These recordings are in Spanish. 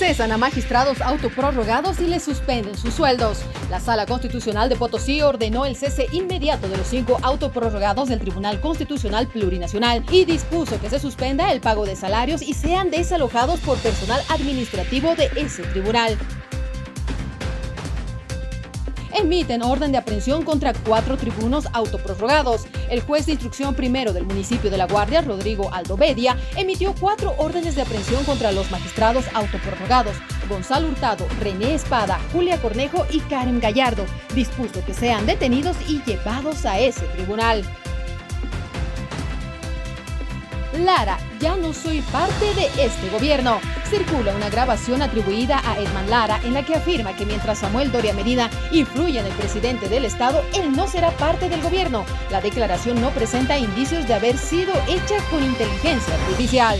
Cesan a magistrados autoprorrogados y les suspenden sus sueldos. La Sala Constitucional de Potosí ordenó el cese inmediato de los 5 autoprorrogados del Tribunal Constitucional Plurinacional y dispuso que se suspenda el pago de salarios y sean desalojados por personal administrativo de ese tribunal. Emiten orden de aprehensión contra 4 tribunos autoprorrogados. El juez de instrucción primero del municipio de La Guardia, Rodrigo Aldovedia, emitió 4 órdenes de aprehensión contra los magistrados autoprorrogados: Gonzalo Hurtado, René Espada, Julia Cornejo y Karen Gallardo. Dispuso que sean detenidos y llevados a ese tribunal. Lara, ya no soy parte de este gobierno. Circula una grabación atribuida a Edman Lara en la que afirma que mientras Samuel Doria Medina influye en el presidente del estado, él no será parte del gobierno. La declaración no presenta indicios de haber sido hecha con inteligencia artificial.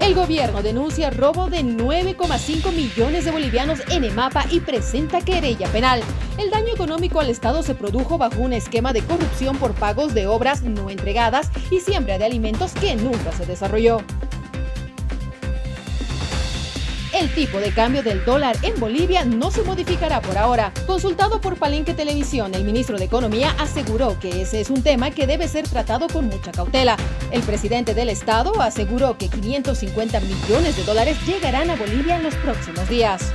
El gobierno denuncia robo de 9,5 millones de bolivianos en EMAPA y presenta querella penal. El daño económico al Estado se produjo bajo un esquema de corrupción por pagos de obras no entregadas y siembra de alimentos que nunca se desarrolló. El tipo de cambio del dólar en Bolivia no se modificará por ahora. Consultado por Palenque Televisión, el ministro de Economía aseguró que ese es un tema que debe ser tratado con mucha cautela. El presidente del estado aseguró que 550 millones de dólares llegarán a Bolivia en los próximos días.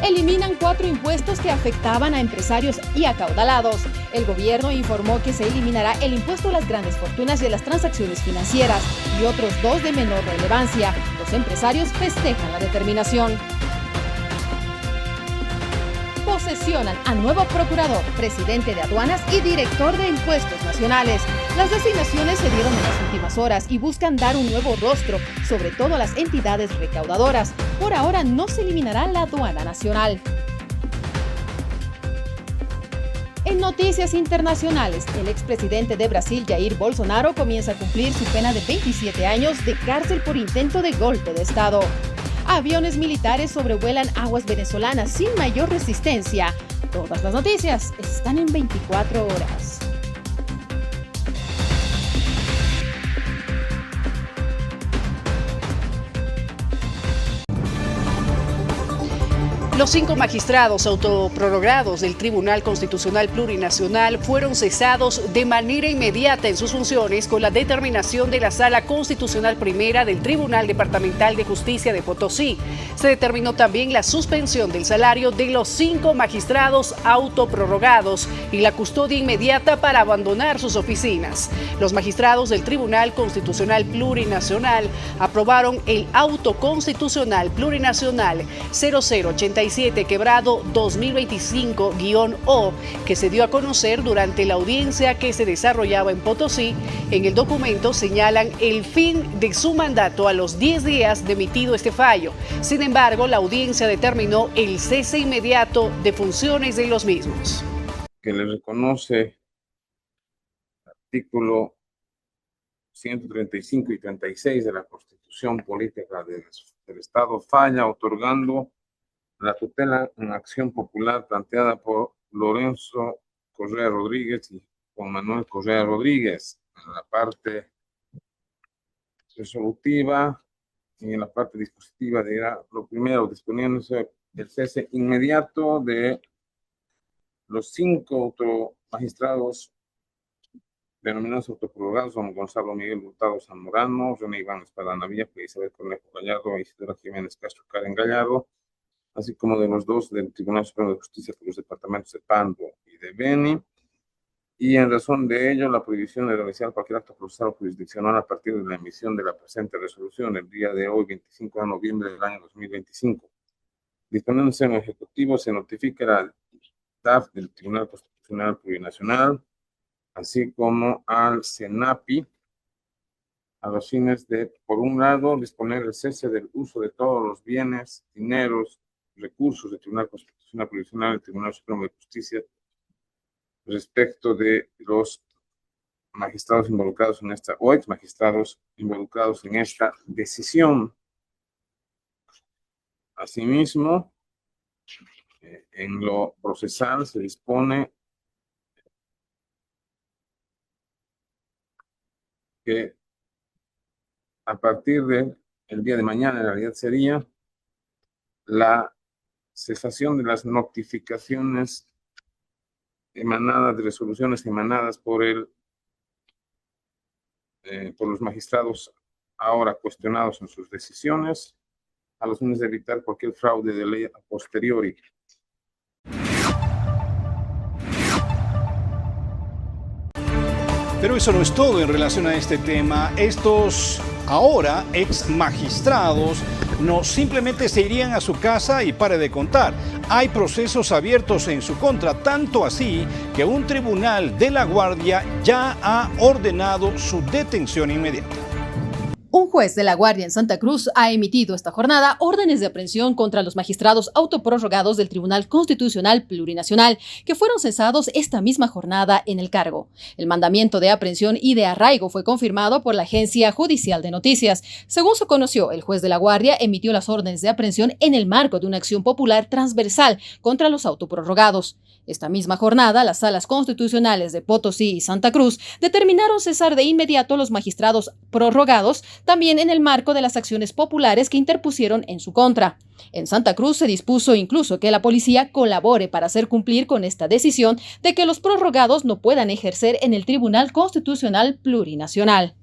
Eliminan 4 impuestos que afectaban a empresarios y acaudalados. El gobierno informó que se eliminará el impuesto a las grandes fortunas y a las transacciones financieras y otros 2 de menor relevancia. Los empresarios festejan la determinación. Posesionan a nuevo procurador, presidente de aduanas y director de impuestos nacionales. Las designaciones se dieron en las últimas horas y buscan dar un nuevo rostro, sobre todo a las entidades recaudadoras. Por ahora no se eliminará la aduana nacional. En noticias internacionales, el expresidente de Brasil, Jair Bolsonaro, comienza a cumplir su pena de 27 años de cárcel por intento de golpe de Estado. Aviones militares sobrevuelan aguas venezolanas sin mayor resistencia. Todas las noticias están en 24 horas. Los 5 magistrados autoprorrogados del Tribunal Constitucional Plurinacional fueron cesados de manera inmediata en sus funciones con la determinación de la Sala Constitucional Primera del Tribunal Departamental de Justicia de Potosí. Se determinó también la suspensión del salario de los 5 magistrados autoprorrogados y la custodia inmediata para abandonar sus oficinas. Los magistrados del Tribunal Constitucional Plurinacional aprobaron el Auto Constitucional Plurinacional 0087 quebrado 2025-O, que se dio a conocer durante la audiencia que se desarrollaba en Potosí. En el documento señalan el fin de su mandato a los 10 días de emitido este fallo. Sin embargo, la audiencia determinó el cese inmediato de funciones de los mismos. Que le reconoce el artículo 135 y 36 de la Constitución Política del Estado falla otorgando la tutela en acción popular planteada por Lorenzo Correa Rodríguez y Juan Manuel Correa Rodríguez en la parte resolutiva y en la parte dispositiva dirá lo primero, disponiéndose el cese inmediato de los 5 magistrados denominados autoprorrogados: Juan Gonzalo Miguel Hurtado Zamorano, René Iván Espada Navilla, Isabel Cornejo Gallardo, Isidora Jiménez Castro, Karen Gallardo, así como de los 2 del Tribunal Supremo de Justicia por los departamentos de Pando y de Beni, y en razón de ello la prohibición de realizar cualquier acto procesal o jurisdiccional a partir de la emisión de la presente resolución el día de hoy, 25 de noviembre del año 2025. Disponiéndose en el Ejecutivo, se notifica al TAF del Tribunal Constitucional Plurinacional, así como al CENAPI, a los fines de, por un lado, disponer el cese del uso de todos los bienes, dineros, recursos del Tribunal Constitucional Plurinacional, del Tribunal Supremo de Justicia, respecto de los magistrados involucrados en esta, o ex magistrados involucrados en esta decisión. Asimismo, en lo procesal se dispone que a partir del día de mañana, en realidad sería la cesación de las notificaciones emanadas, de resoluciones emanadas por los magistrados ahora cuestionados en sus decisiones, a los fines de evitar cualquier fraude de ley a posteriori. Pero eso no es todo en relación a este tema. Estos ahora ex magistrados no simplemente se irían a su casa y pare de contar. Hay procesos abiertos en su contra, tanto así que un tribunal de La Guardia ya ha ordenado su detención inmediata. Un juez de La Guardia en Santa Cruz ha emitido esta jornada órdenes de aprehensión contra los magistrados autoprorrogados del Tribunal Constitucional Plurinacional, que fueron cesados esta misma jornada en el cargo. El mandamiento de aprehensión y de arraigo fue confirmado por la Agencia Judicial de Noticias. Según se conoció, el juez de La Guardia emitió las órdenes de aprehensión en el marco de una acción popular transversal contra los autoprorrogados. Esta misma jornada, las salas constitucionales de Potosí y Santa Cruz determinaron cesar de inmediato a los magistrados prorrogados, también en el marco de las acciones populares que interpusieron en su contra. En Santa Cruz se dispuso incluso que la policía colabore para hacer cumplir con esta decisión de que los prorrogados no puedan ejercer en el Tribunal Constitucional Plurinacional.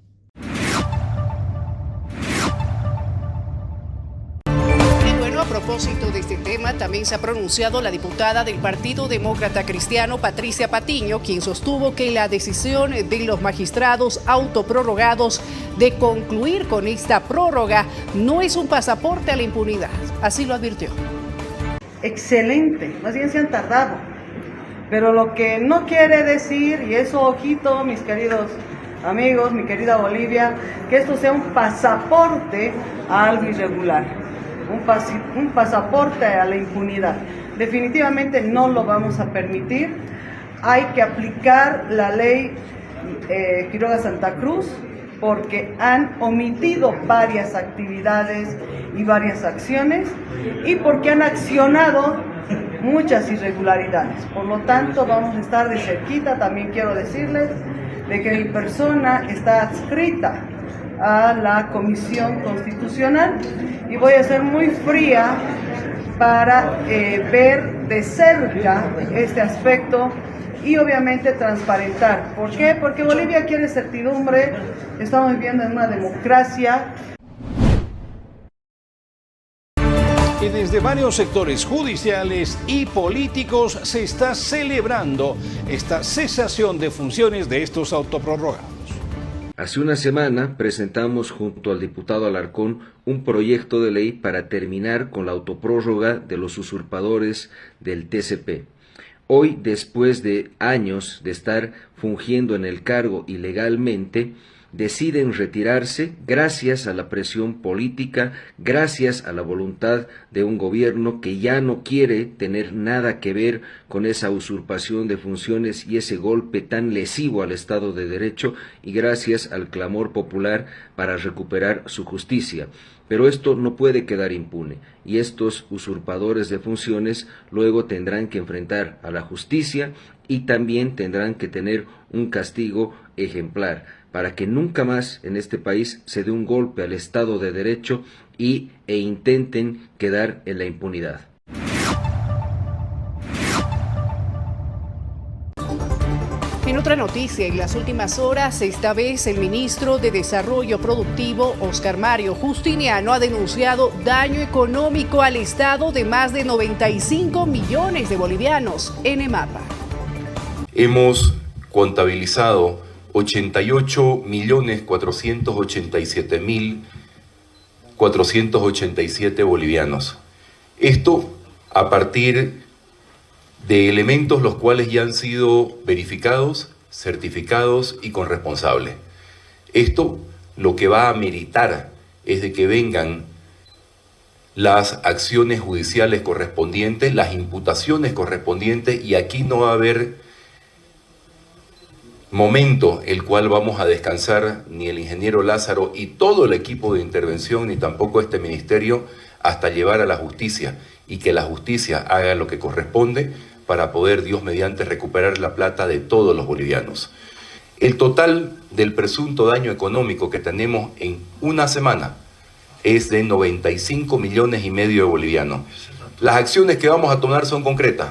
A propósito de este tema, también se ha pronunciado la diputada del Partido Demócrata Cristiano, Patricia Patiño, quien sostuvo que la decisión de los magistrados autoprorrogados de concluir con esta prórroga no es un pasaporte a la impunidad. Así lo advirtió. Excelente, más bien se han tardado. Pero lo que no quiere decir, y eso ojito, mis queridos amigos, mi querida Bolivia, que esto sea un pasaporte a algo irregular. Un pasaporte a la impunidad. Definitivamente no lo vamos a permitir. Hay que aplicar la ley Quiroga Santa Cruz porque han omitido varias actividades y varias acciones y porque han accionado muchas irregularidades. Por lo tanto, vamos a estar de cerquita. También quiero decirles de que mi persona está adscrita a la Comisión Constitucional y voy a ser muy fría para ver de cerca este aspecto y obviamente transparentar. ¿Por qué? Porque Bolivia quiere certidumbre, estamos viviendo en una democracia. Y desde varios sectores judiciales y políticos se está celebrando esta cesación de funciones de estos autoprorrogados. Hace una semana presentamos junto al diputado Alarcón un proyecto de ley para terminar con la autoprórroga de los usurpadores del TCP. Hoy, después de años de estar fungiendo en el cargo ilegalmente, deciden retirarse gracias a la presión política, gracias a la voluntad de un gobierno que ya no quiere tener nada que ver con esa usurpación de funciones y ese golpe tan lesivo al Estado de Derecho y gracias al clamor popular para recuperar su justicia. Pero esto no puede quedar impune y estos usurpadores de funciones luego tendrán que enfrentar a la justicia y también tendrán que tener un castigo ejemplar para que nunca más en este país se dé un golpe al Estado de Derecho e intenten quedar en la impunidad. En otra noticia, en las últimas horas, esta vez el ministro de Desarrollo Productivo, Óscar Mario Justiniano, ha denunciado daño económico al Estado de más de 95 millones de bolivianos en EMAPA. Hemos contabilizado 88.487.487 bolivianos. Esto a partir de elementos los cuales ya han sido verificados, certificados y con responsable. Esto lo que va a meritar es de que vengan las acciones judiciales correspondientes, las imputaciones correspondientes, y aquí no va a haber momento el cual vamos a descansar ni el ingeniero Lázaro y todo el equipo de intervención, ni tampoco este ministerio, hasta llevar a la justicia y que la justicia haga lo que corresponde para poder, Dios mediante, recuperar la plata de todos los bolivianos. El total del presunto daño económico que tenemos en una semana es de 95,5 millones de bolivianos. Las acciones que vamos a tomar son concretas.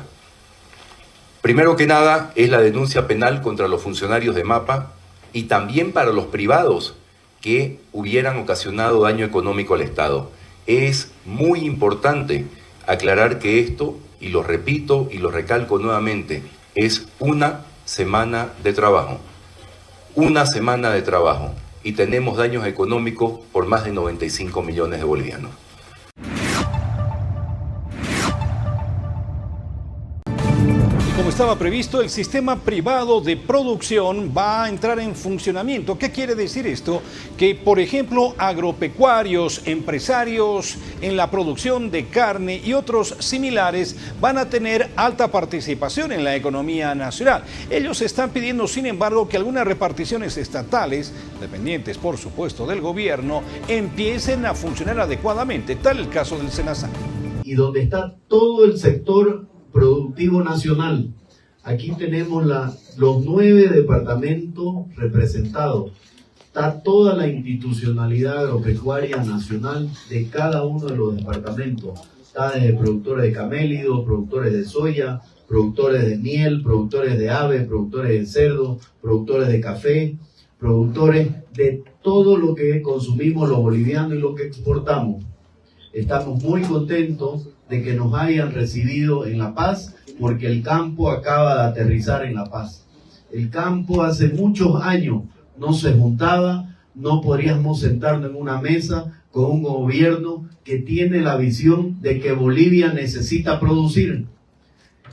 Primero que nada es la denuncia penal contra los funcionarios de MAPA y también para los privados que hubieran ocasionado daño económico al Estado. Es muy importante aclarar que esto, y lo repito y lo recalco nuevamente, es una semana de trabajo. Una semana de trabajo y tenemos daños económicos por más de 95 millones de bolivianos. Como estaba previsto, el sistema privado de producción va a entrar en funcionamiento. ¿Qué quiere decir esto? Que, por ejemplo, agropecuarios, empresarios en la producción de carne y otros similares van a tener alta participación en la economía nacional. Ellos están pidiendo, sin embargo, que algunas reparticiones estatales, dependientes, por supuesto, del gobierno, empiecen a funcionar adecuadamente. Tal el caso del SENASAC. Y donde está todo el sector productivo nacional. Aquí tenemos los 9 departamentos representados. Está toda la institucionalidad agropecuaria nacional de cada uno de los departamentos. Está desde productores de camélidos, productores de soya, productores de miel, productores de ave, productores de cerdo, productores de café, productores de todo lo que consumimos los bolivianos y lo que exportamos. Estamos muy contentos de que nos hayan recibido en La Paz, porque el campo acaba de aterrizar en La Paz. El campo hace muchos años no se juntaba, no podríamos sentarnos en una mesa con un gobierno que tiene la visión de que Bolivia necesita producir.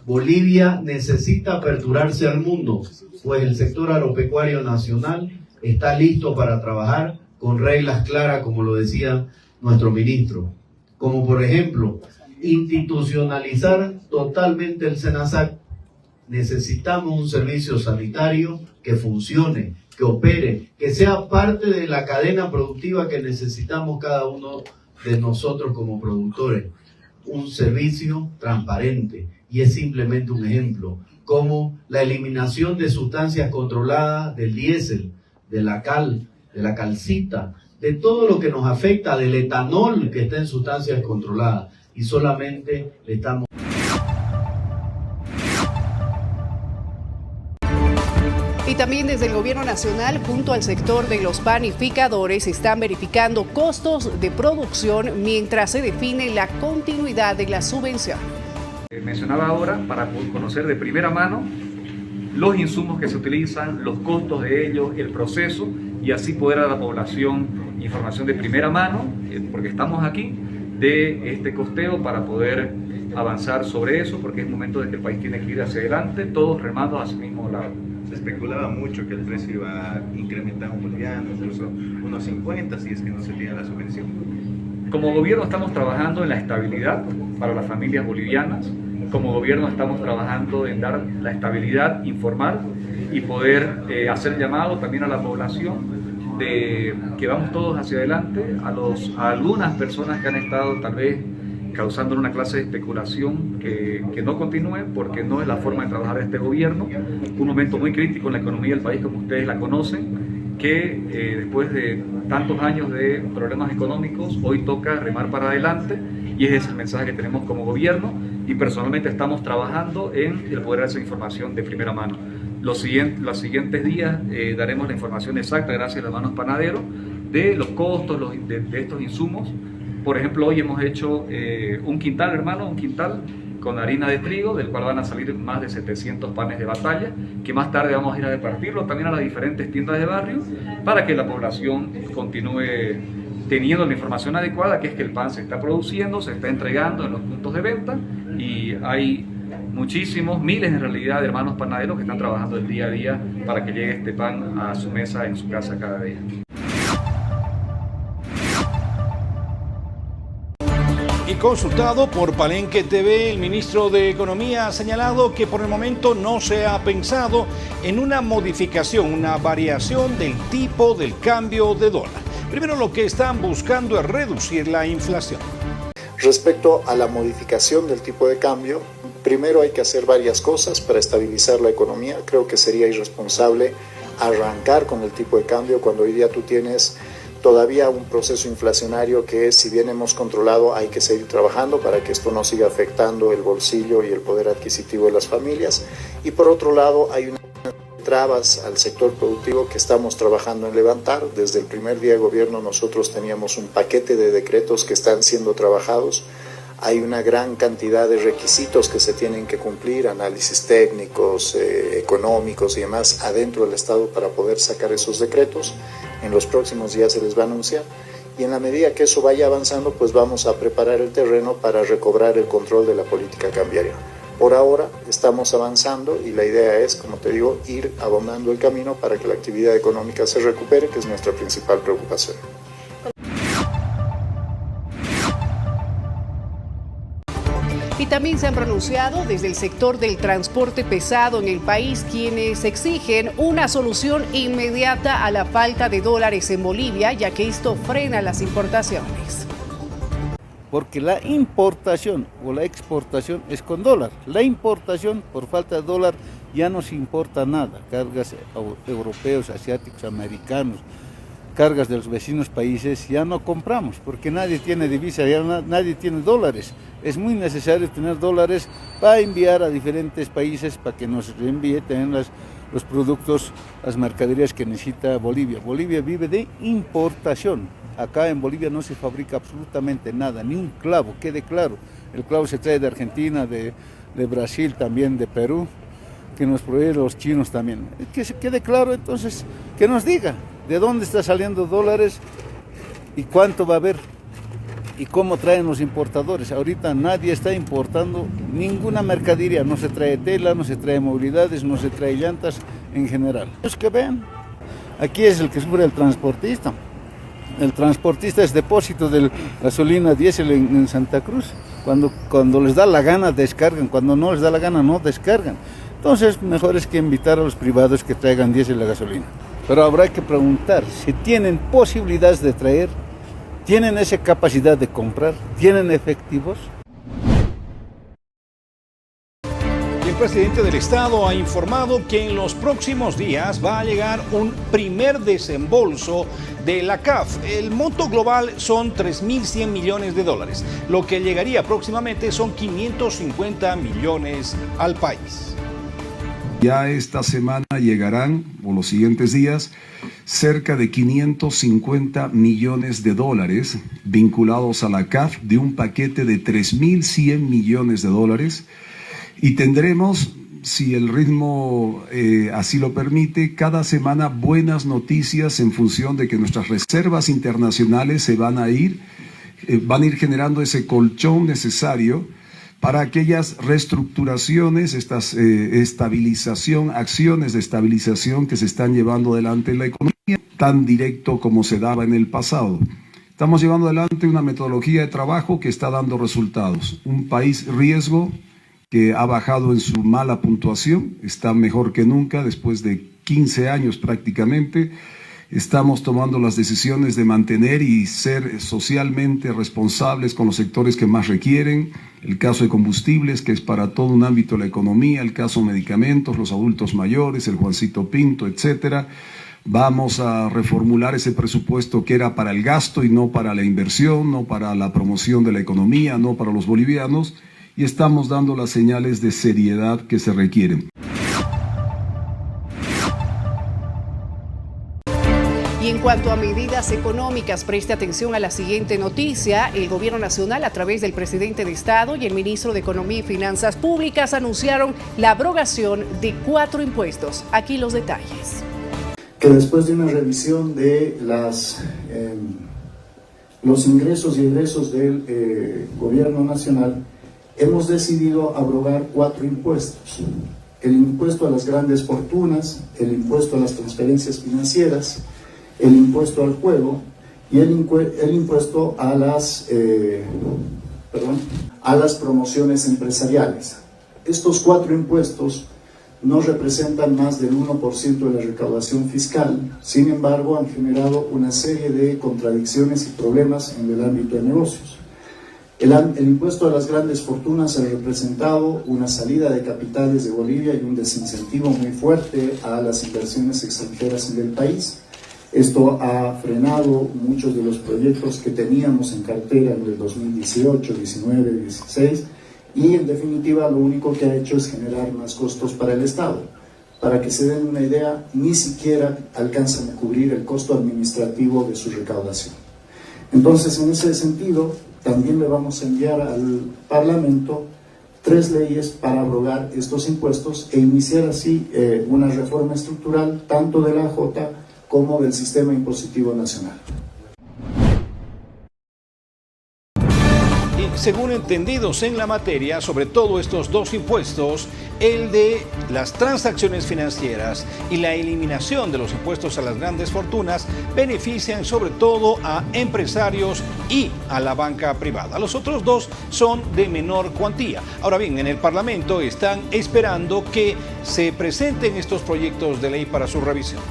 Bolivia necesita aperturarse al mundo, pues el sector agropecuario nacional está listo para trabajar con reglas claras, como lo decía nuestro ministro. Como por ejemplo, institucionalizar totalmente el SENASAC. Necesitamos un servicio sanitario que funcione, que opere, que sea parte de la cadena productiva que necesitamos cada uno de nosotros como productores. Un servicio transparente, y es simplemente un ejemplo, como la eliminación de sustancias controladas del diésel, de la cal, de la calcita, de todo lo que nos afecta, del etanol que está en sustancias controladas, y solamente le estamos... Y también desde el Gobierno Nacional, junto al sector de los panificadores, están verificando costos de producción mientras se define la continuidad de la subvención. Mencionaba ahora, para conocer de primera mano los insumos que se utilizan, los costos de ellos, el proceso, y así poder a la población información de primera mano, porque estamos aquí, de este costeo para poder avanzar sobre eso, porque es momento de que el país tiene que ir hacia adelante, todos remando hacia el mismo lado. Se especulaba mucho que el precio iba a incrementar un boliviano, incluso unos 50 si es que no se tiene la subvención. Como gobierno estamos trabajando en la estabilidad para las familias bolivianas. Como gobierno estamos trabajando en dar la estabilidad, informar y poder hacer llamado también a la población de que vamos todos hacia adelante, a algunas personas que han estado tal vez causando una clase de especulación que no continúe, porque no es la forma de trabajar de este gobierno. Un momento muy crítico en la economía del país, como ustedes la conocen, que después de tantos años de problemas económicos, hoy toca remar para adelante, y ese es el mensaje que tenemos como gobierno, y personalmente estamos trabajando en el poder dar esa información de primera mano. Los siguientes días daremos la información exacta, gracias a los hermanos panaderos, de los costos de estos insumos. Por ejemplo, hoy hemos hecho un quintal con harina de trigo, del cual van a salir más de 700 panes de batalla, que más tarde vamos a ir a repartirlo también a las diferentes tiendas de barrio, para que la población continúe teniendo la información adecuada, que es que el pan se está produciendo, se está entregando en los puntos de venta, y hay muchísimos, miles en realidad, de hermanos panaderos que están trabajando el día a día para que llegue este pan a su mesa en su casa cada día. Y consultado por Palenque TV, el ministro de Economía ha señalado que por el momento no se ha pensado en una modificación, una variación del tipo del cambio de dólar. Primero, lo que están buscando es reducir la inflación. Respecto a la modificación del tipo de cambio, primero hay que hacer varias cosas para estabilizar la economía. Creo que sería irresponsable arrancar con el tipo de cambio cuando hoy día tú tienes todavía un proceso inflacionario que, si bien hemos controlado, hay que seguir trabajando para que esto no siga afectando el bolsillo y el poder adquisitivo de las familias. Y por otro lado, hay unas trabas al sector productivo que estamos trabajando en levantar. Desde el primer día de gobierno nosotros teníamos un paquete de decretos que están siendo trabajados. Hay una gran cantidad de requisitos que se tienen que cumplir, análisis técnicos, económicos y demás adentro del Estado para poder sacar esos decretos. En los próximos días se les va a anunciar y en la medida que eso vaya avanzando, pues vamos a preparar el terreno para recobrar el control de la política cambiaria. Por ahora estamos avanzando y la idea es, como te digo, ir abonando el camino para que la actividad económica se recupere, que es nuestra principal preocupación. Y también se han pronunciado desde el sector del transporte pesado en el país, quienes exigen una solución inmediata a la falta de dólares en Bolivia, ya que esto frena las importaciones. Porque la importación o la exportación es con dólar. La importación, por falta de dólar, ya no se importa nada. Cargas europeos, asiáticos, americanos, cargas de los vecinos países, ya no compramos, porque nadie tiene divisa, ya nadie tiene dólares. Es muy necesario tener dólares para enviar a diferentes países, para que nos reenvíe también los productos, las mercaderías que necesita Bolivia. Bolivia vive de importación. Acá en Bolivia no se fabrica absolutamente nada, ni un clavo, quede claro. El clavo se trae de Argentina, de Brasil, también de Perú, que nos proveen los chinos también. Que se quede claro, entonces, que nos diga de dónde está saliendo dólares y cuánto va a haber y cómo traen los importadores. Ahorita nadie está importando ninguna mercadería, no se trae tela, no se trae movilidades, no se trae llantas en general. Los que vean, aquí es el que sufre el transportista. El transportista es depósito de gasolina diésel en Santa Cruz. Cuando les da la gana descargan, cuando no les da la gana no descargan. Entonces mejor es que invitar a los privados que traigan diésel la gasolina. Pero habrá que preguntar si tienen posibilidades de traer, tienen esa capacidad de comprar, tienen efectivos. El presidente del Estado ha informado que en los próximos días va a llegar un primer desembolso de la CAF. El monto global son 3.100 millones de dólares. Lo que llegaría próximamente son 550 millones al país. Ya esta semana llegarán, o los siguientes días, cerca de 550 millones de dólares vinculados a la CAF de un paquete de 3.100 millones de dólares. Y tendremos, si el ritmo así lo permite, cada semana buenas noticias en función de que nuestras reservas internacionales se van a ir generando ese colchón necesario para aquellas reestructuraciones, estas acciones de estabilización que se están llevando adelante en la economía, tan directo como se daba en el pasado. Estamos llevando adelante una metodología de trabajo que está dando resultados. Un país riesgo que ha bajado en su mala puntuación, está mejor que nunca después de 15 años prácticamente. Estamos tomando las decisiones de mantener y ser socialmente responsables con los sectores que más requieren. El caso de combustibles, que es para todo un ámbito de la economía, el caso medicamentos, los adultos mayores, el Juancito Pinto, etcétera. Vamos a reformular ese presupuesto que era para el gasto y no para la inversión, no para la promoción de la economía, no para los bolivianos, y estamos dando las señales de seriedad que se requieren. Y en cuanto a medidas económicas, preste atención a la siguiente noticia. El Gobierno Nacional, a través del Presidente de Estado y el Ministro de Economía y Finanzas Públicas, anunciaron la abrogación de 4 impuestos. Aquí los detalles. Que después de una revisión de los ingresos y egresos del Gobierno Nacional, hemos decidido abrogar 4 impuestos. El impuesto a las grandes fortunas, el impuesto a las transferencias financieras, el impuesto al juego y el impuesto a las promociones empresariales. Estos 4 impuestos no representan más del 1% de la recaudación fiscal, sin embargo han generado una serie de contradicciones y problemas en el ámbito de negocios. El impuesto a las grandes fortunas ha representado una salida de capitales de Bolivia y un desincentivo muy fuerte a las inversiones extranjeras en el país. Esto ha frenado muchos de los proyectos que teníamos en cartera en el 2018, 19, 16 y en definitiva lo único que ha hecho es generar más costos para el Estado. Para que se den una idea, ni siquiera alcanzan a cubrir el costo administrativo de su recaudación. Entonces, en ese sentido, también le vamos a enviar al Parlamento 3 leyes para abrogar estos impuestos e iniciar así una reforma estructural tanto de la AJ como del sistema impositivo nacional. Y según entendidos en la materia, sobre todo estos dos impuestos, el de las transacciones financieras y la eliminación de los impuestos a las grandes fortunas, benefician sobre todo a empresarios y a la banca privada. Los otros dos son de menor cuantía. Ahora bien, en el Parlamento están esperando que se presenten estos proyectos de ley para su revisión.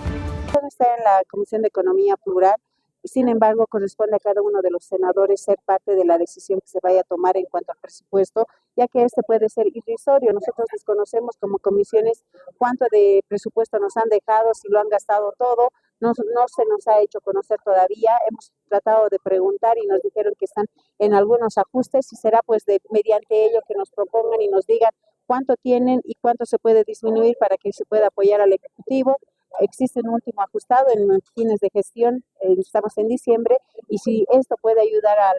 Está en la Comisión de Economía Plural. Sin embargo, corresponde a cada uno de los senadores ser parte de la decisión que se vaya a tomar en cuanto al presupuesto, ya que este puede ser irrisorio. Nosotros desconocemos como comisiones cuánto de presupuesto nos han dejado, si lo han gastado todo, no se nos ha hecho conocer todavía. Hemos tratado de preguntar y nos dijeron que están en algunos ajustes y será pues mediante ello que nos propongan y nos digan cuánto tienen y cuánto se puede disminuir para que se pueda apoyar al Ejecutivo. Existe un último ajustado en fines de gestión, estamos en diciembre, y si esto puede ayudar al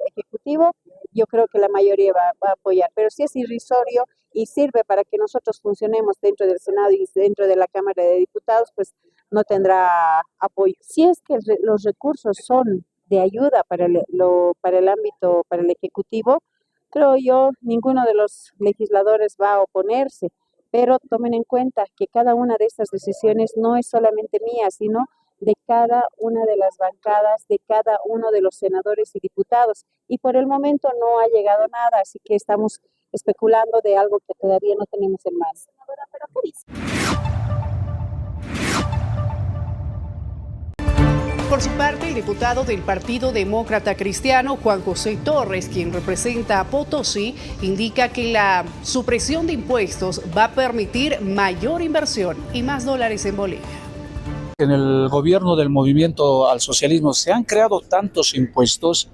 Ejecutivo, yo creo que la mayoría va a apoyar. Pero si es irrisorio y sirve para que nosotros funcionemos dentro del Senado y dentro de la Cámara de Diputados, pues no tendrá apoyo. Si es que los recursos son de ayuda para el ámbito, para el Ejecutivo, creo yo, ninguno de los legisladores va a oponerse. Pero tomen en cuenta que cada una de estas decisiones no es solamente mía, sino de cada una de las bancadas, de cada uno de los senadores y diputados. Y por el momento no ha llegado nada, así que estamos especulando de algo que todavía no tenemos en mano. ¿Pero qué dice? Por su parte, el diputado del Partido Demócrata Cristiano, Juan José Torres, quien representa a Potosí, indica que la supresión de impuestos va a permitir mayor inversión y más dólares en Bolivia. En el gobierno del movimiento al socialismo se han creado tantos impuestos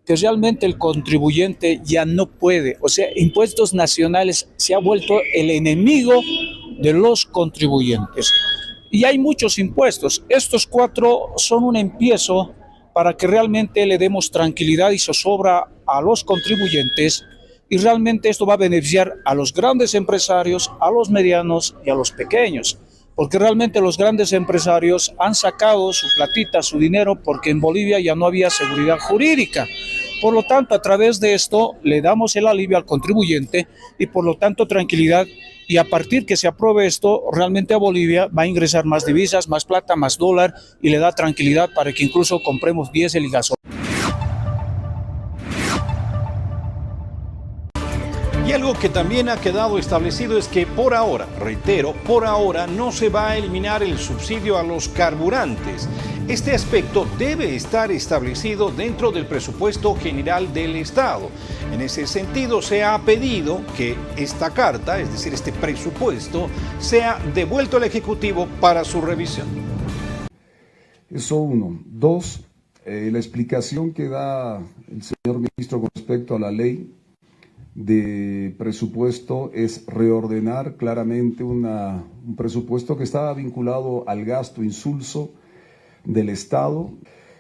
que realmente el contribuyente ya no puede, o sea, impuestos nacionales se ha vuelto el enemigo de los contribuyentes. Y hay muchos impuestos. Estos 4 son un empiezo para que realmente le demos tranquilidad y zozobra a los contribuyentes, y realmente esto va a beneficiar a los grandes empresarios, a los medianos y a los pequeños, porque realmente los grandes empresarios han sacado su platita, su dinero, porque en Bolivia ya no había seguridad jurídica. Por lo tanto, a través de esto le damos el alivio al contribuyente y por lo tanto tranquilidad. Y a partir que se apruebe esto, realmente a Bolivia va a ingresar más divisas, más plata, más dólar, y le da tranquilidad para que incluso compremos diésel y gasolina. Y algo que también ha quedado establecido es que por ahora, reitero, por ahora no se va a eliminar el subsidio a los carburantes. Este aspecto debe estar establecido dentro del presupuesto general del Estado. En ese sentido, se ha pedido que esta carta, es decir, este presupuesto, sea devuelto al Ejecutivo para su revisión. Eso uno. 2, la explicación que da el señor ministro con respecto a la ley de presupuesto es reordenar claramente un presupuesto que estaba vinculado al gasto insulso del Estado.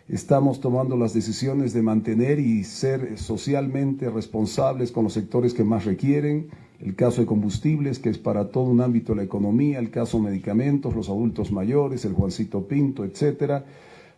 Estamos tomando las decisiones de mantener y ser socialmente responsables con los sectores que más requieren. El caso de combustibles, que es para todo un ámbito de la economía, el caso medicamentos, los adultos mayores, el Juancito Pinto, etcétera.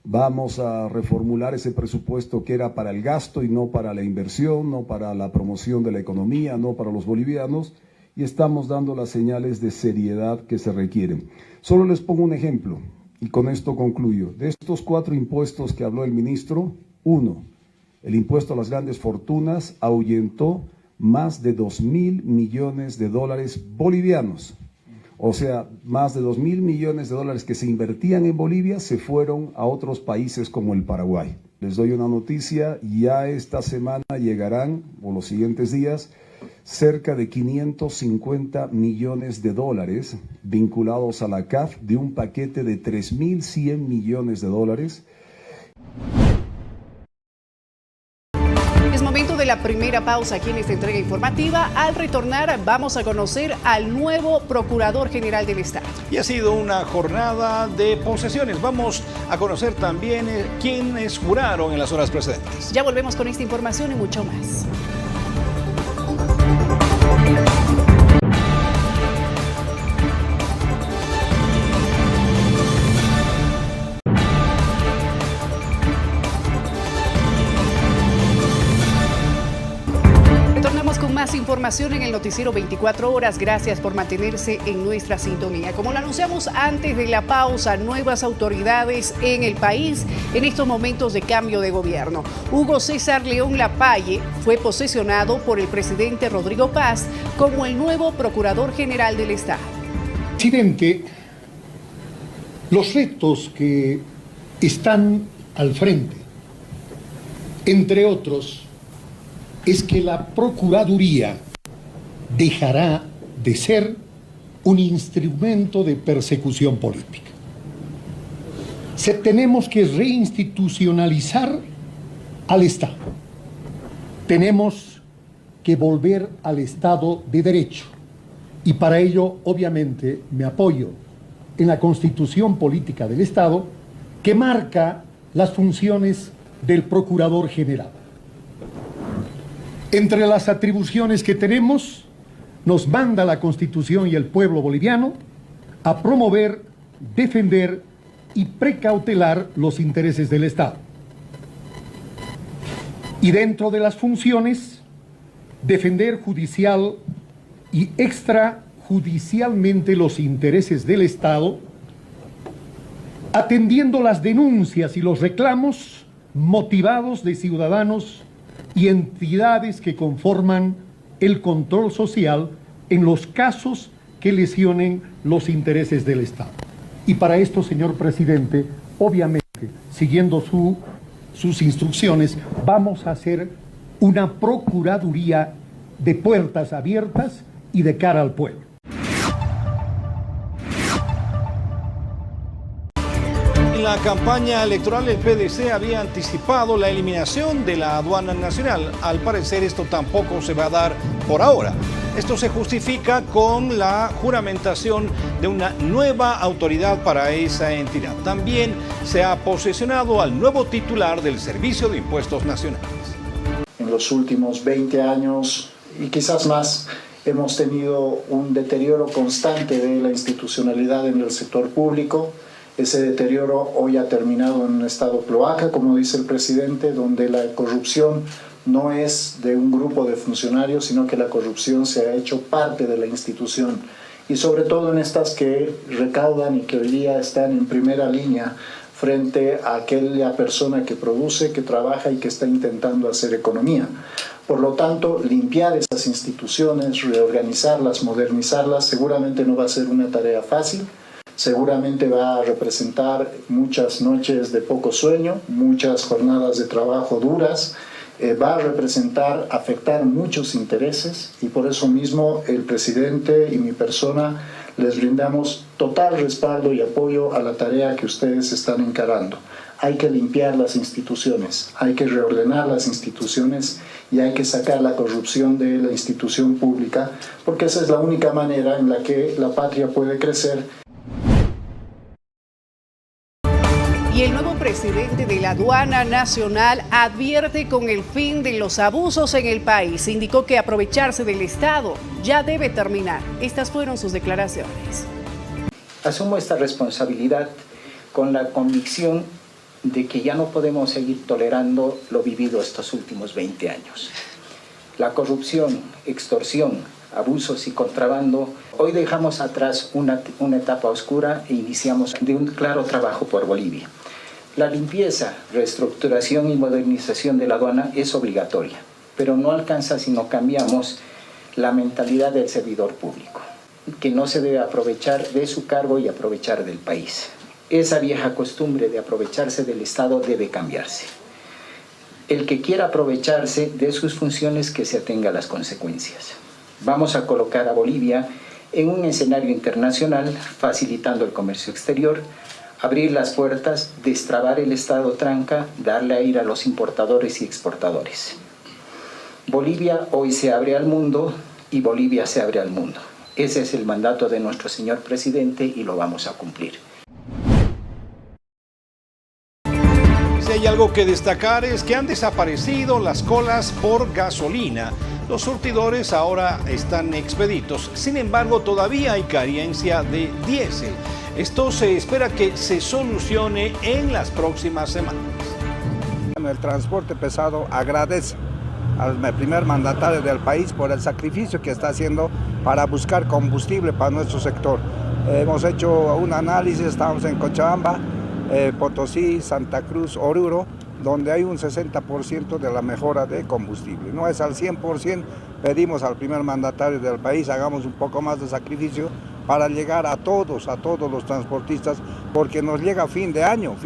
Vamos a reformular ese presupuesto que era para el gasto y no para la inversión, no para la promoción de la economía, no para los bolivianos, y estamos dando las señales de seriedad que se requieren. Solo les pongo un ejemplo. Y con esto concluyo. De estos 4 impuestos que habló el ministro, 1, el impuesto a las grandes fortunas ahuyentó más de 2.000 millones de dólares bolivianos. O sea, más de 2.000 millones de dólares que se invertían en Bolivia se fueron a otros países como el Paraguay. Les doy una noticia, ya esta semana llegarán, o los siguientes días, cerca de 550 millones de dólares vinculados a la CAF de un paquete de 3.100 millones de dólares. Es momento de la primera pausa aquí en esta entrega informativa. Al retornar vamos a conocer al nuevo Procurador General del Estado. Y ha sido una jornada de posesiones. Vamos a conocer también quiénes juraron en las horas precedentes. Ya volvemos con esta información y mucho más. Más información en el noticiero 24 horas. Gracias por mantenerse en nuestra sintonía. Como lo anunciamos antes de la pausa, nuevas autoridades en el país en estos momentos de cambio de gobierno. Hugo César León Lapalle fue posesionado por el presidente Rodrigo Paz como el nuevo Procurador General del Estado. Presidente, los retos que están al frente, entre otros, es que la Procuraduría dejará de ser un instrumento de persecución política. Tenemos que reinstitucionalizar al Estado. Tenemos que volver al Estado de Derecho. Y para ello, obviamente, me apoyo en la Constitución Política del Estado, que marca las funciones del Procurador General. Entre las atribuciones que tenemos, nos manda la Constitución y el pueblo boliviano a promover, defender y precautelar los intereses del Estado. Y dentro de las funciones, defender judicial y extrajudicialmente los intereses del Estado, atendiendo las denuncias y los reclamos motivados de ciudadanos y entidades que conforman el control social en los casos que lesionen los intereses del Estado. Y para esto, señor presidente, obviamente, siguiendo sus instrucciones, vamos a hacer una procuraduría de puertas abiertas y de cara al pueblo. En la campaña electoral, el PDC había anticipado la eliminación de la aduana nacional. Al parecer, esto tampoco se va a dar por ahora. Esto se justifica con la juramentación de una nueva autoridad para esa entidad. También se ha posesionado al nuevo titular del Servicio de Impuestos Nacionales. En los últimos 20 años y quizás más, hemos tenido un deterioro constante de la institucionalidad en el sector público. Ese deterioro hoy ha terminado en un estado cloaca, como dice el presidente, donde la corrupción no es de un grupo de funcionarios, sino que la corrupción se ha hecho parte de la institución. Y sobre todo en estas que recaudan y que hoy día están en primera línea frente a aquella persona que produce, que trabaja y que está intentando hacer economía. Por lo tanto, limpiar esas instituciones, reorganizarlas, modernizarlas, seguramente no va a ser una tarea fácil. Seguramente va a representar muchas noches de poco sueño, muchas jornadas de trabajo duras, va a representar, afectar muchos intereses y por eso mismo el presidente y mi persona les brindamos total respaldo y apoyo a la tarea que ustedes están encarando. Hay que limpiar las instituciones, hay que reordenar las instituciones y hay que sacar la corrupción de la institución pública, porque esa es la única manera en la que la patria puede crecer. Y el nuevo presidente de la Aduana Nacional advierte con el fin de los abusos en el país. Indicó que aprovecharse del Estado ya debe terminar. Estas fueron sus declaraciones. Asumo esta responsabilidad con la convicción de que ya no podemos seguir tolerando lo vivido estos últimos 20 años. La corrupción, extorsión, abusos y contrabando, hoy dejamos atrás una etapa oscura e iniciamos de un claro trabajo por Bolivia. La limpieza, reestructuración y modernización de la aduana es obligatoria, pero no alcanza si no cambiamos la mentalidad del servidor público, que no se debe aprovechar de su cargo y aprovechar del país. Esa vieja costumbre de aprovecharse del Estado debe cambiarse. el que quiera aprovecharse de sus funciones que se atenga a las consecuencias. Vamos a colocar a Bolivia en un escenario internacional, facilitando el comercio exterior, abrir las puertas, destrabar el estado tranca, darle aire a los importadores y exportadores. Bolivia hoy se abre al mundo y Bolivia se abre al mundo. Ese es el mandato de nuestro señor presidente y lo vamos a cumplir. Si hay algo que destacar es que han desaparecido las colas por gasolina. Los surtidores ahora están expeditos, sin embargo todavía hay carencia de diésel. Esto se espera que se solucione en las próximas semanas. El transporte pesado agradece al primer mandatario del país por el sacrificio que está haciendo para buscar combustible para nuestro sector. Hemos hecho un análisis, estamos en Cochabamba, Potosí, Santa Cruz, Oruro, donde hay un 60% de la mejora de combustible. No es al 100%, pedimos al primer mandatario del país, hagamos un poco más de sacrificio para llegar a todos los transportistas, porque nos llega fin de año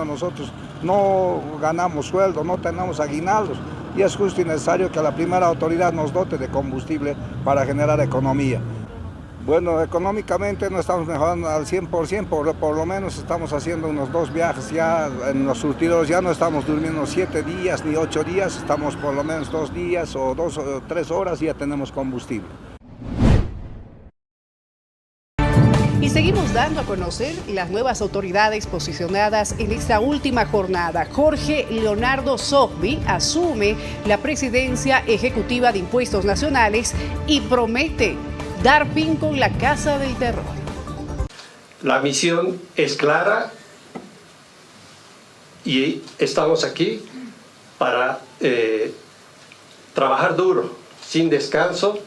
nosotros no ganamos sueldo, no tenemos aguinaldos, y es justo y necesario que la primera autoridad nos dote de combustible para generar economía. Bueno, económicamente no estamos mejorando al 100%, por lo menos estamos haciendo unos 2 viajes ya en los surtidores, ya no estamos durmiendo 7 días ni 8 días, estamos por lo menos 2 días o 2 o 3 horas y ya tenemos combustible. Y seguimos dando a conocer las nuevas autoridades posicionadas en esta última jornada. Jorge Leonardo Zogby asume la presidencia ejecutiva de Impuestos Nacionales y promete dar fin con la Casa del Terror. La misión es clara y estamos aquí para trabajar duro, sin descanso,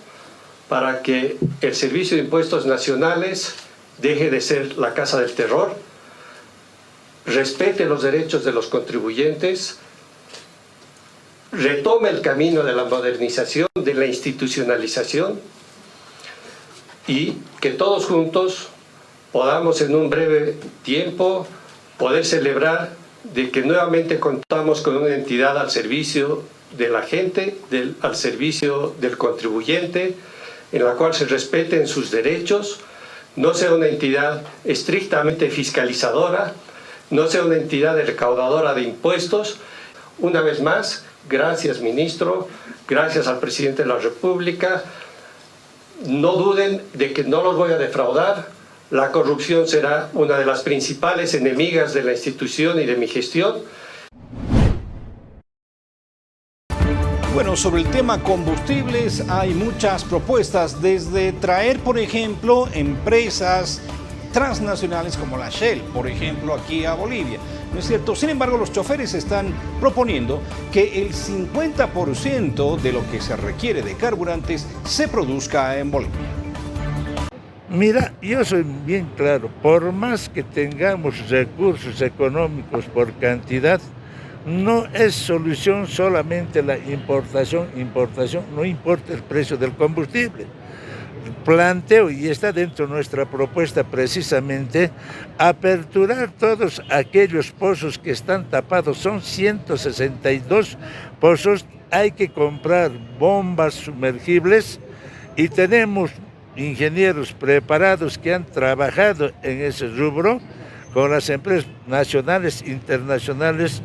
para que el Servicio de Impuestos Nacionales deje de ser la Casa del Terror, respete los derechos de los contribuyentes, retome el camino de la modernización, de la institucionalización, y que todos juntos podamos en un breve tiempo poder celebrar de que nuevamente contamos con una entidad al servicio de la gente, al servicio del contribuyente, en la cual se respeten sus derechos, no sea una entidad estrictamente fiscalizadora, no sea una entidad recaudadora de impuestos. Una vez más, gracias ministro, gracias al presidente de la República. No duden de que no los voy a defraudar. La corrupción será una de las principales enemigas de la institución y de mi gestión. Bueno, sobre el tema combustibles hay muchas propuestas, desde traer, por ejemplo, empresas transnacionales como la Shell, por ejemplo, aquí a Bolivia, ¿no es cierto? Sin embargo, los choferes están proponiendo que el 50% de lo que se requiere de carburantes se produzca en Bolivia. Mira, yo soy bien claro, por más que tengamos recursos económicos por cantidad, no es solución solamente la importación, no importa el precio del combustible. Planteo, y está dentro de nuestra propuesta precisamente, aperturar todos aquellos pozos que están tapados, son 162 pozos, hay que comprar bombas sumergibles y tenemos ingenieros preparados que han trabajado en ese rubro con las empresas nacionales e internacionales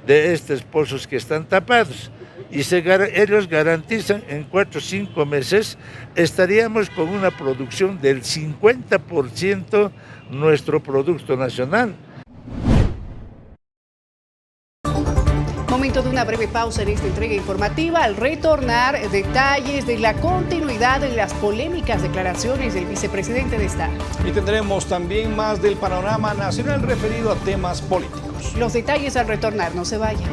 de estos pozos que están tapados. Y ellos garantizan en 4 o 5 meses estaríamos con una producción del 50% nuestro producto nacional. Momento de una breve pausa en esta entrega informativa. Al retornar, detalles de la continuidad de las polémicas declaraciones del vicepresidente de Estado. Y tendremos también más del panorama nacional referido a temas políticos. Los detalles al retornar, no se vayan.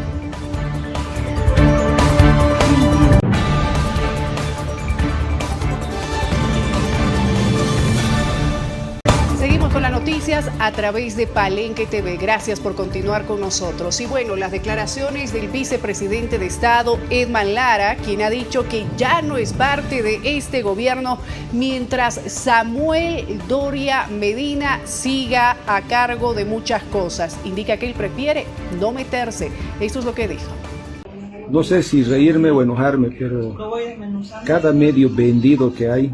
Seguimos con las noticias a través de Palenque TV. Gracias por continuar con nosotros. Y bueno, las declaraciones del vicepresidente de Estado, Edman Lara, quien ha dicho que ya no es parte de este gobierno mientras Samuel Doria Medina siga a cargo de muchas cosas. Indica que él prefiere no meterse. Esto es lo que dijo. no sé si reírme o enojarme, pero cada medio vendido que hay,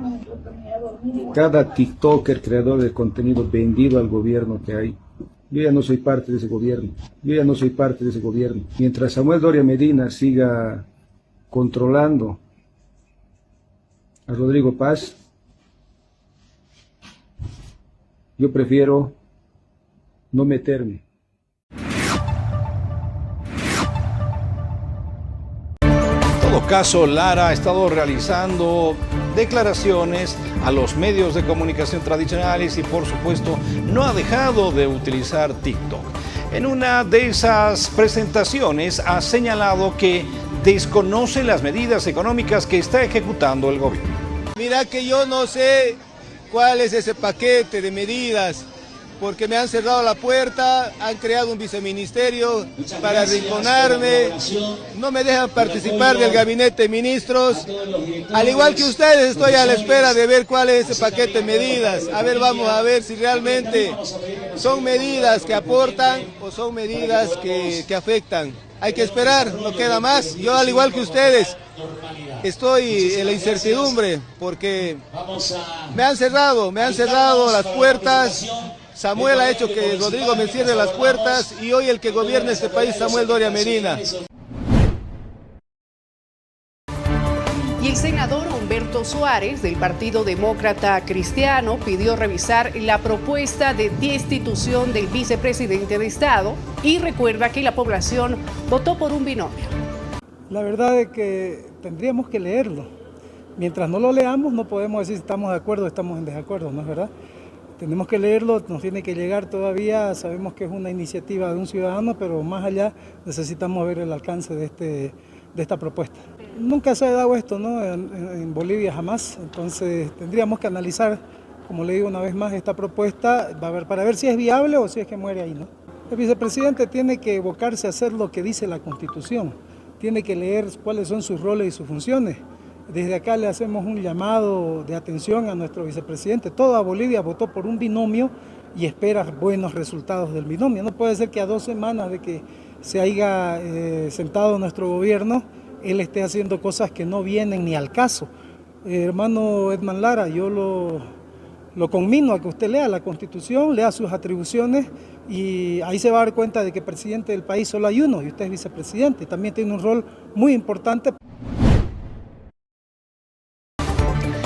cada TikToker, creador de contenido vendido al gobierno que hay, yo ya no soy parte de ese gobierno, Mientras Samuel Doria Medina siga controlando a Rodrigo Paz, yo prefiero no meterme. En todo caso, Lara ha estado realizando declaraciones a los medios de comunicación tradicionales y, por supuesto, no ha dejado de utilizar TikTok. En una de esas presentaciones ha señalado que desconoce las medidas económicas que está ejecutando el gobierno. Mira que yo no sé cuál es ese paquete de medidas, porque me han cerrado la puerta, han creado un viceministerio para arrinconarme, no me dejan participar del gabinete de ministros. Al igual que ustedes, estoy a la espera de ver cuál es ese paquete de medidas. A ver, vamos a ver si realmente son medidas que aportan o son medidas que afectan. Hay que esperar, no queda más. Yo, al igual que ustedes, estoy en la incertidumbre porque me han cerrado las puertas. Samuel ha hecho que Rodrigo me cierre las puertas y hoy el que gobierna este país, Samuel Doria Medina. Y el senador Humberto Suárez, del Partido Demócrata Cristiano, pidió revisar la propuesta de destitución del vicepresidente de Estado y recuerda que la población votó por un binomio. La verdad es que tendríamos que leerlo. Mientras no lo leamos, no podemos decir si estamos de acuerdo o estamos en desacuerdo, ¿no es verdad? Tenemos que leerlo, nos tiene que llegar todavía, sabemos que es una iniciativa de un ciudadano, pero más allá necesitamos ver el alcance de esta propuesta. Nunca se ha dado esto, ¿no? En Bolivia jamás, entonces tendríamos que analizar, como le digo una vez más, esta propuesta para ver si es viable o si es que muere ahí, ¿no? El vicepresidente tiene que evocarse a hacer lo que dice la Constitución, tiene que leer cuáles son sus roles y sus funciones. Desde acá le hacemos un llamado de atención a nuestro vicepresidente. Toda Bolivia votó por un binomio y espera buenos resultados del binomio. No puede ser que a 2 semanas de que se haya sentado nuestro gobierno, él esté haciendo cosas que no vienen ni al caso. Hermano Edman Lara, yo lo conmino a que usted lea la Constitución, lea sus atribuciones y ahí se va a dar cuenta de que presidente del país solo hay uno y usted es vicepresidente. También tiene un rol muy importante.